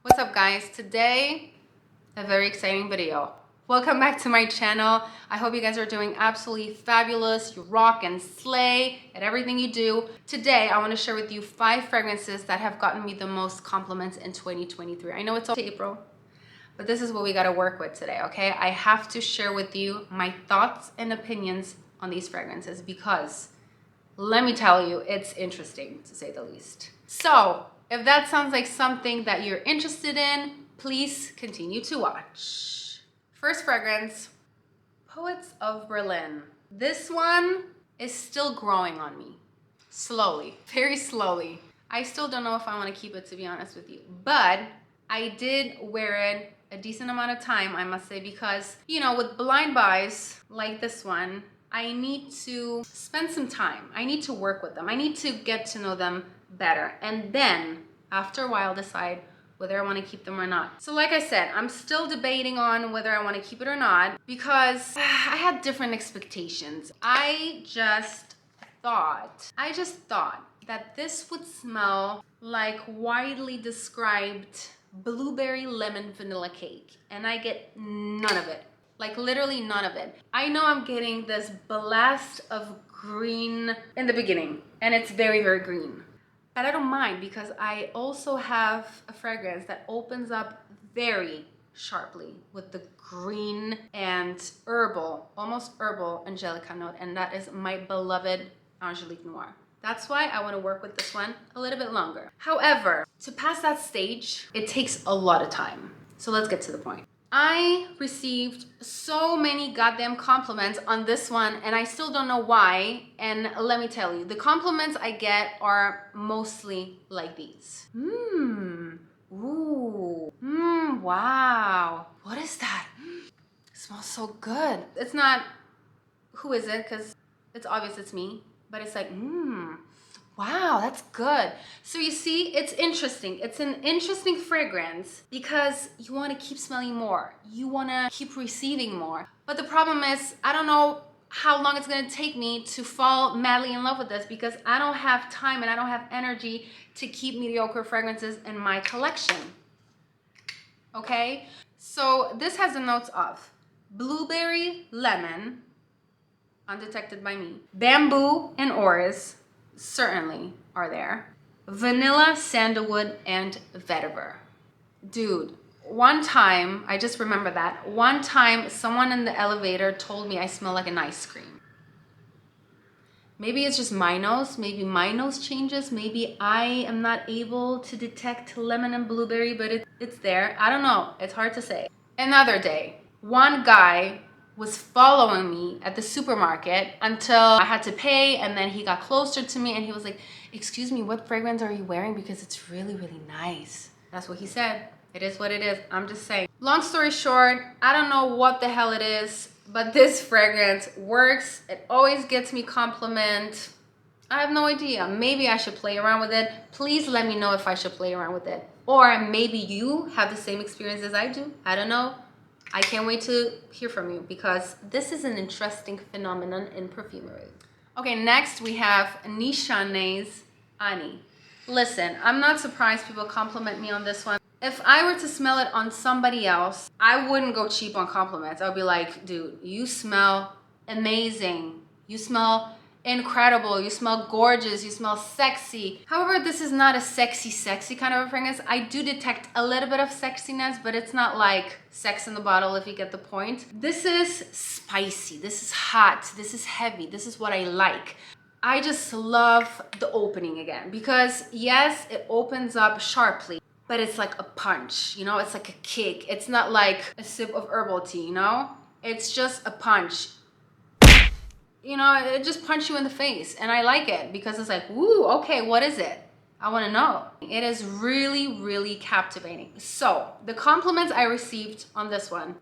What's up guys? Today, a very exciting video. Welcome back to my channel. I hope you guys are doing absolutely fabulous. You rock and slay at everything you do. Today, I want to share with you 5 fragrances that have gotten me the most compliments in 2023. I know it's April, but this is what we got to work with today, okay? I have to share with you my thoughts and opinions on these fragrances because let me tell you, it's interesting to say the least. So, if that sounds like something that you're interested in, please continue to watch. First fragrance, Poets of Berlin. This one is still growing on me. Slowly, very slowly. I still don't know if I want to keep it, to be honest with you. But I did wear it a decent amount of time, I must say, because, you know, with blind buys like this one, I need to spend some time. I need to work with them. I need to get to know them better. And then, after a while, decide whether I want to keep them or not. So like I said, I'm still debating on whether I want to keep it or not because I had different expectations. I just thought that this would smell like widely described blueberry lemon vanilla cake. And I get none of it. Like literally none of it. I know I'm getting this blast of green in the beginning and it's very, very green. But I don't mind because I also have a fragrance that opens up very sharply with the green and herbal, almost herbal angelica note, and that is my beloved Angelique Noir. That's why I want to work with this one a little bit longer. However, to pass that stage, it takes a lot of time. So let's get to the point. I received so many goddamn compliments on this one and I still don't know why. And let me tell you, the compliments I get are mostly like these. Wow. What is that? It smells so good. It's not, who is it? Because it's obvious it's me, but it's like, wow, that's good. So you see, it's interesting. It's an interesting fragrance because you want to keep smelling more. You want to keep receiving more. But the problem is, I don't know how long it's going to take me to fall madly in love with this because I don't have time and I don't have energy to keep mediocre fragrances in my collection. Okay? So this has the notes of blueberry, lemon, undetected by me, bamboo and orris, certainly are there. Vanilla, sandalwood, and vetiver. Dude, one time, I just remember that. One time, someone in the elevator told me I smell like an ice cream. Maybe it's just my nose. Maybe my nose changes. Maybe I am not able to detect lemon and blueberry, but it's there. I don't know. It's hard to say. Another day, one guy was following me at the supermarket until I had to pay, and then he got closer to me and he was like, excuse me, what fragrance are you wearing? Because it's really, really nice. That's what he said. It is what it is. I'm just saying. Long story short, I don't know what the hell it is, but this fragrance works. It always gets me compliment. I have no idea. Maybe I should play around with it. Please let me know if I should play around with it. Or maybe you have the same experience as I do. I don't know. I can't wait to hear from you because this is an interesting phenomenon in perfumery. Okay, next we have Nishane's Ani. Listen, I'm not surprised people compliment me on this one. If I were to smell it on somebody else, I wouldn't go cheap on compliments. I'll be like, dude, you smell amazing. You smell incredible. You smell gorgeous. You smell sexy. However, this is not a sexy kind of a fragrance. I do detect a little bit of sexiness, but it's not like Sex in the Bottle, if you get the point. This is spicy. This is hot. This is heavy. This is what I like. I just love the opening again because yes, it opens up sharply, but it's like a punch, you know, it's like a kick. It's not like a sip of herbal tea, you know, it's just a punch. You know, it just punched you in the face and I like it because it's like, woo, okay, what is it? I want to know. It is really, really captivating. So the compliments I received on this one,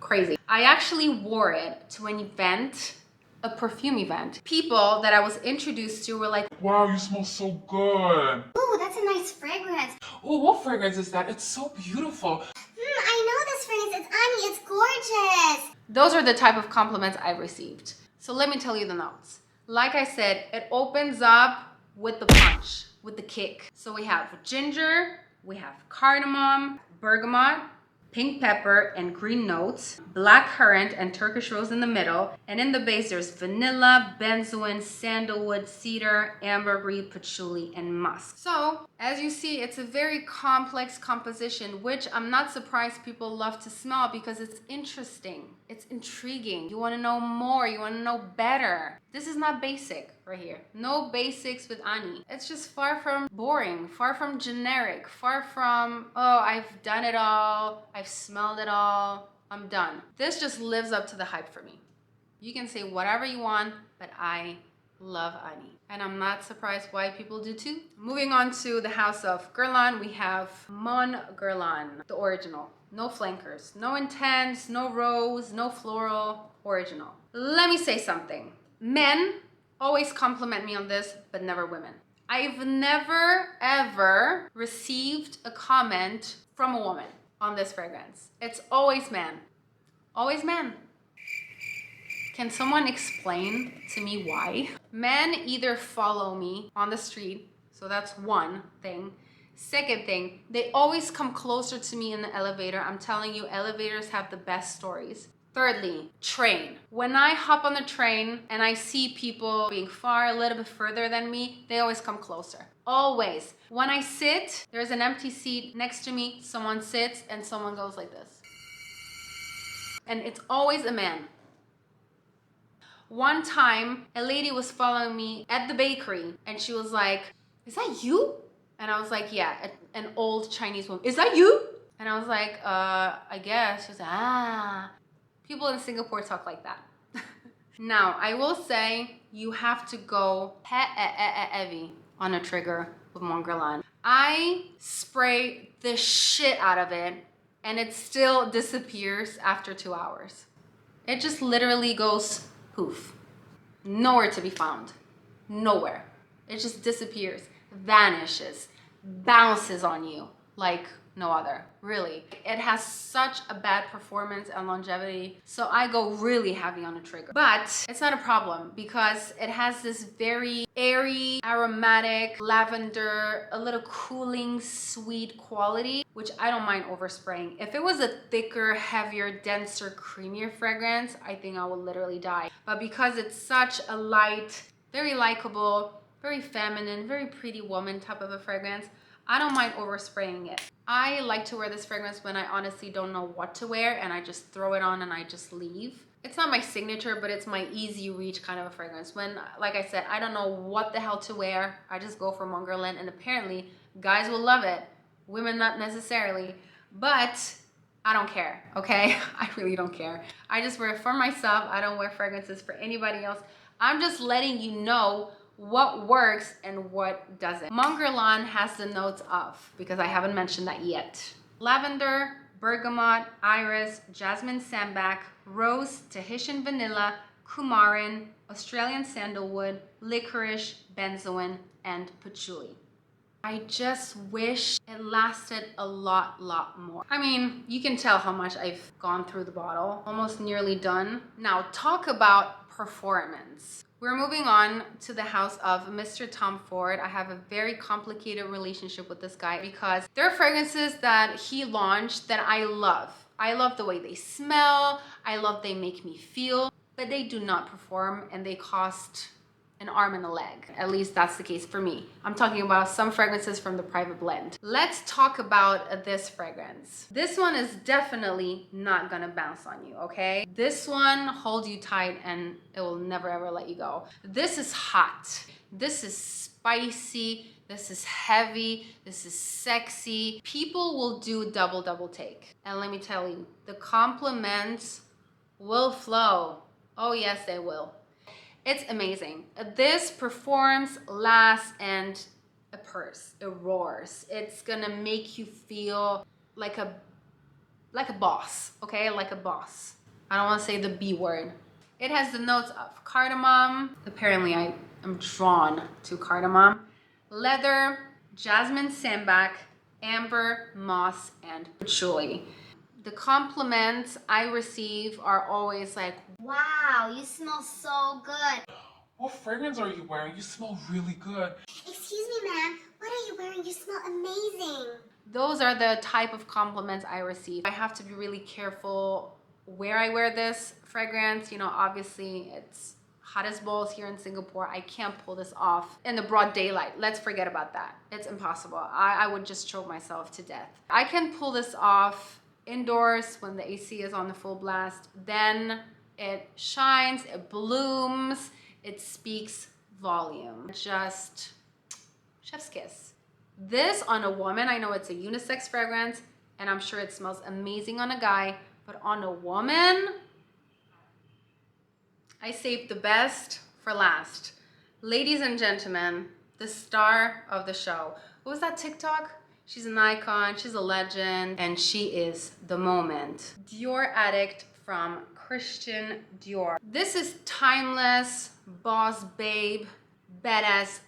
crazy. I actually wore it to an event, a perfume event. People that I was introduced to were like, wow, you smell so good. Ooh, that's a nice fragrance. Oh, what fragrance is that? It's so beautiful. I know this fragrance. It's Ani. It's gorgeous. those are the type of compliments I've received. So let me tell you the notes. Like I said, it opens up with the punch, with the kick. So we have ginger, we have cardamom, bergamot, pink pepper and green notes, black currant and Turkish rose in the middle, and in the base there's vanilla, benzoin, sandalwood, cedar, ambergris, patchouli, and musk. So as you see, it's a very complex composition, which I'm not surprised people love to smell because it's interesting, it's intriguing. You want to know more, you want to know better. This is not basic right here. No basics with Ani. It's just far from boring, far from generic, far from, oh, I've done it all, I've smelled it all, I'm done. This just lives up to the hype for me. You can say whatever you want, but I love Ani. And I'm not surprised why people do too. Moving on to the house of Guerlain, we have Mon Guerlain, the original. No flankers, no intense, no rose, no floral, original. Let me say something. Men always compliment me on this, but never women. I've never ever received a comment from a woman on this fragrance. It's always man. Always man. Can someone explain to me why? Men either follow me on the street, so that's one thing. Second thing, they always come closer to me in the elevator. I'm telling you, elevators have the best stories. Thirdly, train. When I hop on the train and I see people being far, a little bit further than me, they always come closer. Always. When I sit, there's an empty seat next to me, someone sits and someone goes like this. And it's always a man. One time, a lady was following me at the bakery and she was like, "Is that you?" And I was like, "Yeah," an old Chinese woman. "Is that you?" And I was like, I guess. She was like, "Ah." People in Singapore talk like that. Now, I will say you have to go heavy on a trigger with Mon Guerlain. I spray the shit out of it and it still disappears after 2 hours. It just literally goes poof. Nowhere to be found. Nowhere. It just disappears, vanishes, bounces on you like no other, really. It has such a bad performance and longevity, so I go really heavy on the trigger. But it's not a problem because it has this very airy, aromatic, lavender, a little cooling, sweet quality, which I don't mind overspraying. If it was a thicker, heavier, denser, creamier fragrance, I think I would literally die. But because it's such a light, very likable, very feminine, very pretty woman type of a fragrance, I don't mind overspraying it. I like to wear this fragrance when I honestly don't know what to wear and I just throw it on and I just leave. It's not my signature, but it's my easy reach kind of a fragrance. When, like I said, I don't know what the hell to wear, I just go for Mon Guerlain, and apparently guys will love it. Women not necessarily, but I don't care, okay? I really don't care. I just wear it for myself. I don't wear fragrances for anybody else. I'm just letting you know what works and what doesn't. Mon Guerlain has the notes of, because I haven't mentioned that yet, lavender, bergamot, iris, jasmine sambac, rose, Tahitian vanilla, coumarin, Australian sandalwood, licorice, benzoin, and patchouli. I just wish it lasted a lot more. I mean, you can tell how much I've gone through the bottle. Almost nearly done. Now, talk about performance. We're moving on to the house of Mr. Tom Ford. I have a very complicated relationship with this guy because there are fragrances that he launched that I love. I love the way they smell. I love they make me feel, but they do not perform and they cost an arm and a leg. At least that's the case for me. I'm talking about some fragrances from the private blend. Let's talk about this fragrance. This one is definitely not gonna bounce on you, okay? This one holds you tight and it will never ever let you go. This is hot. This is spicy. This is heavy. This is sexy. People will do double take. And let me tell you, the compliments will flow. Oh yes, they will. It's amazing. This performs, lasts, and a purse. It roars. It's gonna make you feel like a boss, okay? Like a boss. I don't wanna say the B word. It has the notes of cardamom. Apparently I am drawn to cardamom. Leather, jasmine sambac, amber, moss, and patchouli. The compliments I receive are always like, Wow, you smell so good. What fragrance are you wearing? You smell really good. Excuse me, ma'am. What are you wearing? You smell amazing. Those are the type of compliments I receive. I have to be really careful where I wear this fragrance. You know, obviously it's hot as balls here in Singapore. I can't pull this off in the broad daylight. Let's forget about that. It's impossible. I would just choke myself to death. I can pull this off indoors when the AC is on the full blast. Then it shines, it blooms, it speaks volume. Just chef's kiss. This on a woman, I know it's a unisex fragrance and I'm sure it smells amazing on a guy, but on a woman, I saved the best for last. Ladies and gentlemen, the star of the show. What was that TikTok? She's an icon, she's a legend, and she is the moment. Dior Addict from Christian Dior. This is timeless, boss babe, badass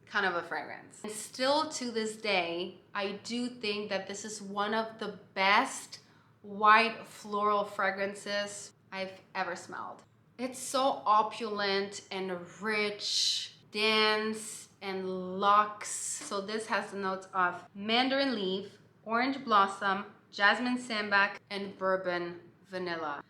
kind of a fragrance. And still to this day, I do think that this is one of the best white floral fragrances I've ever smelled. It's so opulent and rich, dense and luxe. So this has the notes of mandarin leaf, orange blossom, jasmine sambac, and bourbon vanilla.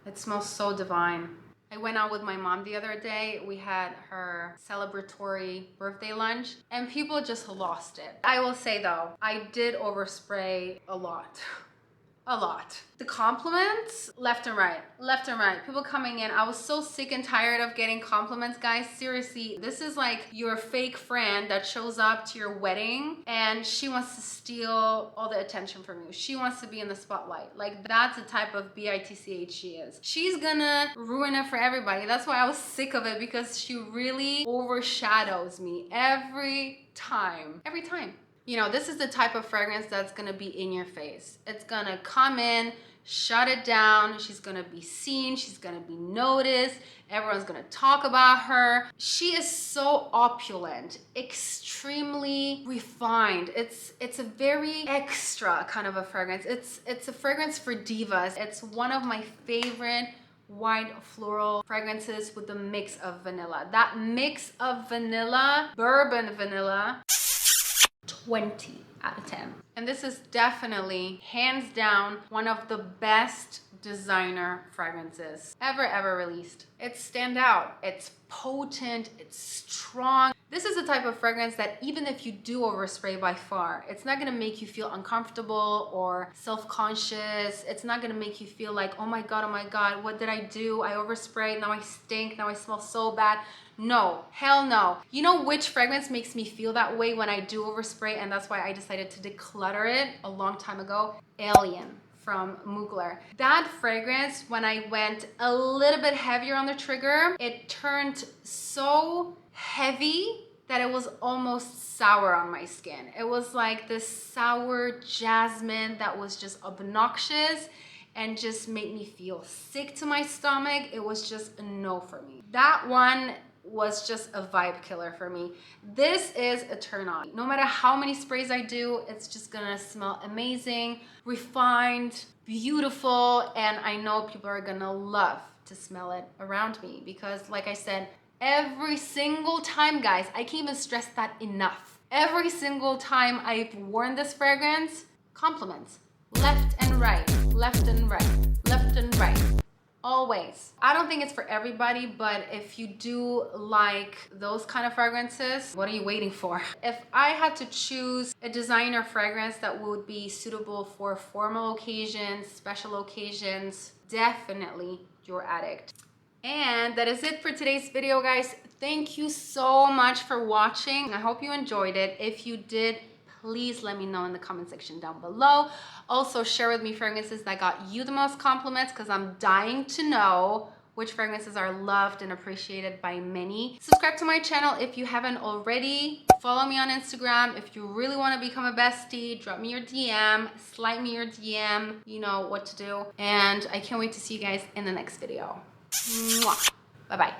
It smells so divine. I went out with my mom the other day. We had her celebratory birthday lunch and people just lost it. I will say though, I did overspray a lot. A lot. The compliments, left and right, left and right. People coming in. I was so sick and tired of getting compliments, guys. Seriously, this is like your fake friend that shows up to your wedding and she wants to steal all the attention from you. She wants to be in the spotlight. Like, that's the type of bitch she is. She's gonna ruin it for everybody. That's why I was sick of it, because she really overshadows me every time. Every time. You know, this is the type of fragrance that's gonna be in your face. It's gonna come in, shut it down. She's gonna be seen, she's gonna be noticed. Everyone's gonna talk about her. She is so opulent, extremely refined. It's a very extra kind of a fragrance. It's a fragrance for divas. It's one of my favorite white floral fragrances with the mix of vanilla. That mix of vanilla, bourbon vanilla, 20 out of 10. And this is definitely, hands down, one of the best designer fragrances ever released. It's stand out, it's potent, it's strong. This is the type of fragrance that even if you do overspray by far, it's not gonna make you feel uncomfortable or self-conscious. It's not gonna make you feel like, oh my God, what did I do? I oversprayed, now I stink, now I smell so bad. No, hell no. You know which fragrance makes me feel that way when I do overspray, and that's why I decided to declutter it a long time ago? Alien from Mugler. That fragrance, when I went a little bit heavier on the trigger, it turned so heavy that it was almost sour on my skin. It was like this sour jasmine that was just obnoxious and just made me feel sick to my stomach. It was just a no for me. That one was just a vibe killer for me. This is a turn on. No matter how many sprays I do, it's just gonna smell amazing, refined, beautiful, and I know people are gonna love to smell it around me because, like I said, every single time, guys, I can't even stress that enough. Every single time I've worn this fragrance, compliments. Left and right, left and right, left and right. Always. I don't think it's for everybody, but if you do like those kind of fragrances, what are you waiting for? If I had to choose a designer fragrance that would be suitable for formal occasions, special occasions, definitely Dior Addict. And that is it for today's video, guys. Thank you so much for watching. I hope you enjoyed it. If you did, please let me know in the comment section down below. Also, share with me fragrances that got you the most compliments, because I'm dying to know which fragrances are loved and appreciated by many. Subscribe to my channel if you haven't already. Follow me on Instagram. If you really want to become a bestie, drop me your DM, slide me your DM. You know what to do. And I can't wait to see you guys in the next video. Mwah. Bye-bye.